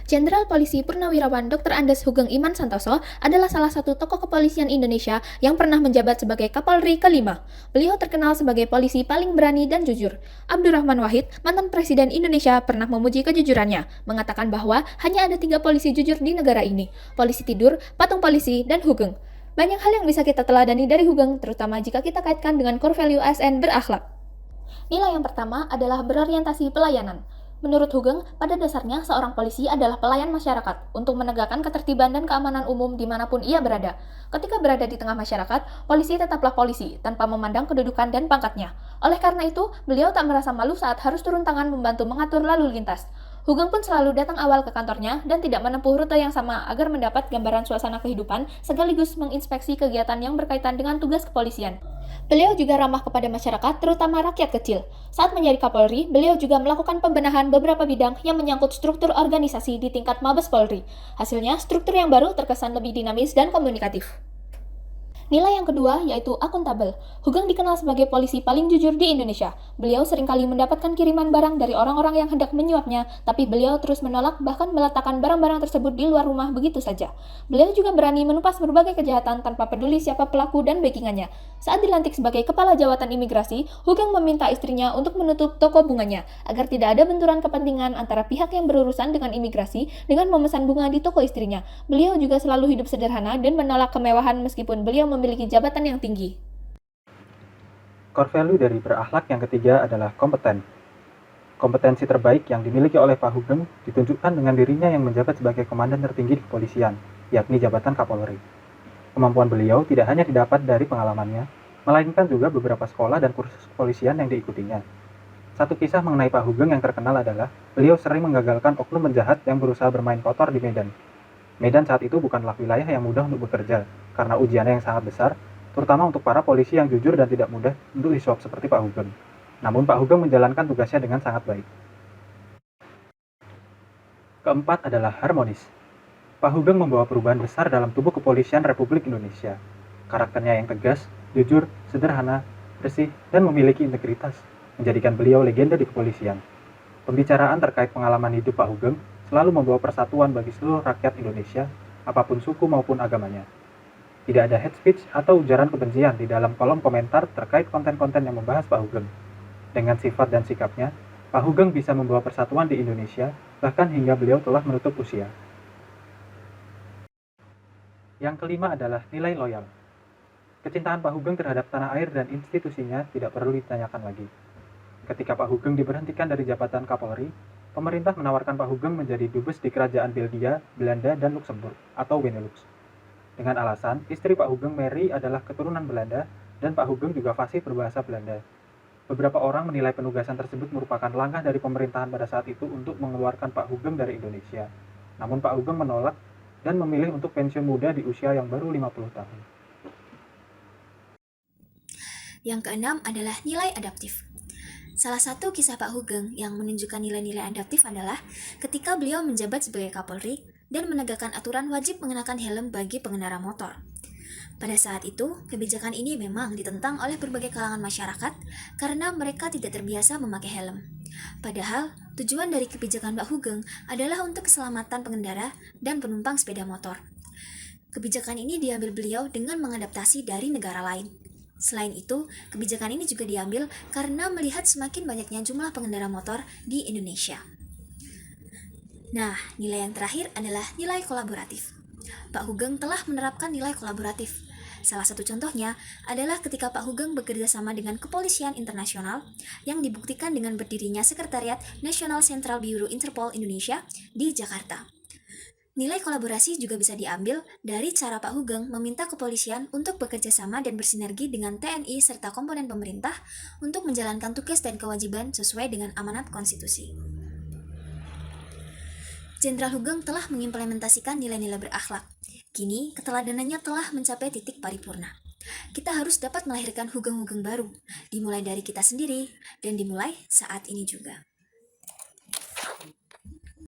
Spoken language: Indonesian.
Jenderal Polisi Purnawirawan Dr. Andes Sugeng Iman Santoso adalah salah satu tokoh kepolisian Indonesia yang pernah menjabat sebagai Kapolri kelima. Beliau terkenal sebagai polisi paling berani dan jujur. Abdurrahman Wahid, mantan Presiden Indonesia, pernah memuji kejujurannya, mengatakan bahwa hanya ada 3 polisi jujur di negara ini: polisi tidur, patung polisi, dan Hugeng. Banyak hal yang bisa kita teladani dari Hugeng, terutama jika kita kaitkan dengan core value ASN berakhlak. Nilai yang pertama adalah berorientasi pelayanan. Menurut Hugeng, pada dasarnya seorang polisi adalah pelayan masyarakat untuk menegakkan ketertiban dan keamanan umum dimanapun ia berada. Ketika berada di tengah masyarakat, polisi tetaplah polisi, tanpa memandang kedudukan dan pangkatnya. Oleh karena itu, beliau tak merasa malu saat harus turun tangan membantu mengatur lalu lintas. Hugeng pun selalu datang awal ke kantornya dan tidak menempuh rute yang sama agar mendapat gambaran suasana kehidupan sekaligus menginspeksi kegiatan yang berkaitan dengan tugas kepolisian. Beliau juga ramah kepada masyarakat, terutama rakyat kecil. Saat menjadi Kapolri, beliau juga melakukan pembenahan beberapa bidang yang menyangkut struktur organisasi di tingkat Mabes Polri. Hasilnya, struktur yang baru terkesan lebih dinamis dan komunikatif. Nilai yang kedua yaitu akuntabel. Hugeng dikenal sebagai polisi paling jujur di Indonesia. Beliau seringkali mendapatkan kiriman barang dari orang-orang yang hendak menyuapnya, tapi beliau terus menolak bahkan meletakkan barang-barang tersebut di luar rumah begitu saja. Beliau juga berani menumpas berbagai kejahatan tanpa peduli siapa pelaku dan backingannya. Saat dilantik sebagai Kepala Jawatan Imigrasi, Hugeng meminta istrinya untuk menutup toko bunganya, agar tidak ada benturan kepentingan antara pihak yang berurusan dengan imigrasi dengan memesan bunga di toko istrinya. Beliau juga selalu hidup sederhana dan menolak kemewahan meskipun beliau memiliki jabatan yang tinggi. Core value dari berakhlak yang ketiga adalah kompeten. Kompetensi terbaik yang dimiliki oleh Pak Hugeng ditunjukkan dengan dirinya yang menjabat sebagai komandan tertinggi di kepolisian, yakni jabatan Kapolri. Kemampuan beliau tidak hanya didapat dari pengalamannya, melainkan juga beberapa sekolah dan kursus kepolisian yang diikutinya. Satu kisah mengenai Pak Hugeng yang terkenal adalah beliau sering menggagalkan oknum penjahat yang berusaha bermain kotor di Medan. Medan saat itu bukanlah wilayah yang mudah untuk bekerja, karena ujiannya yang sangat besar, terutama untuk para polisi yang jujur dan tidak mudah untuk disuap seperti Pak Hugeng. Namun Pak Hugeng menjalankan tugasnya dengan sangat baik. Keempat adalah harmonis. Pak Hugeng membawa perubahan besar dalam tubuh kepolisian Republik Indonesia. Karakternya yang tegas, jujur, sederhana, bersih, dan memiliki integritas, menjadikan beliau legenda di kepolisian. Pembicaraan terkait pengalaman hidup Pak Hugeng selalu membawa persatuan bagi seluruh rakyat Indonesia, apapun suku maupun agamanya. Tidak ada hate speech atau ujaran kebencian di dalam kolom komentar terkait konten-konten yang membahas Pak Hugeng. Dengan sifat dan sikapnya, Pak Hugeng bisa membawa persatuan di Indonesia, bahkan hingga beliau telah menutup usia. Yang kelima adalah nilai loyal. Kecintaan Pak Hugeng terhadap tanah air dan institusinya tidak perlu ditanyakan lagi. Ketika Pak Hugeng diberhentikan dari jabatan Kapolri, pemerintah menawarkan Pak Hugeng menjadi dubes di kerajaan Belgia, Belanda, dan Luxembourg atau Benelux. Dengan alasan, istri Pak Hugeng, Mary, adalah keturunan Belanda dan Pak Hugeng juga fasih berbahasa Belanda. Beberapa orang menilai penugasan tersebut merupakan langkah dari pemerintahan pada saat itu untuk mengeluarkan Pak Hugeng dari Indonesia. Namun Pak Hugeng menolak dan memilih untuk pensiun muda di usia yang baru 50 tahun. Yang keenam adalah nilai adaptif. Salah satu kisah Pak Hugeng yang menunjukkan nilai-nilai adaptif adalah ketika beliau menjabat sebagai Kapolri dan menegakkan aturan wajib mengenakan helm bagi pengendara motor. Pada saat itu, kebijakan ini memang ditentang oleh berbagai kalangan masyarakat karena mereka tidak terbiasa memakai helm. Padahal, tujuan dari kebijakan Pak Hugeng adalah untuk keselamatan pengendara dan penumpang sepeda motor. Kebijakan ini diambil beliau dengan mengadaptasi dari negara lain. Selain itu, kebijakan ini juga diambil karena melihat semakin banyaknya jumlah pengendara motor di Indonesia. Nah, nilai yang terakhir adalah nilai kolaboratif. Pak Hugeng telah menerapkan nilai kolaboratif. Salah satu contohnya adalah ketika Pak Hugeng bekerja sama dengan Kepolisian Internasional yang dibuktikan dengan berdirinya Sekretariat National Central Bureau Interpol Indonesia di Jakarta. Nilai kolaborasi juga bisa diambil dari cara Pak Hugeng meminta kepolisian untuk bekerja sama dan bersinergi dengan TNI serta komponen pemerintah untuk menjalankan tugas dan kewajiban sesuai dengan amanat konstitusi. Jenderal Hugeng telah mengimplementasikan nilai-nilai berakhlak. Kini, keteladanannya telah mencapai titik paripurna. Kita harus dapat melahirkan Hugeng-Hugeng baru, dimulai dari kita sendiri, dan dimulai saat ini juga.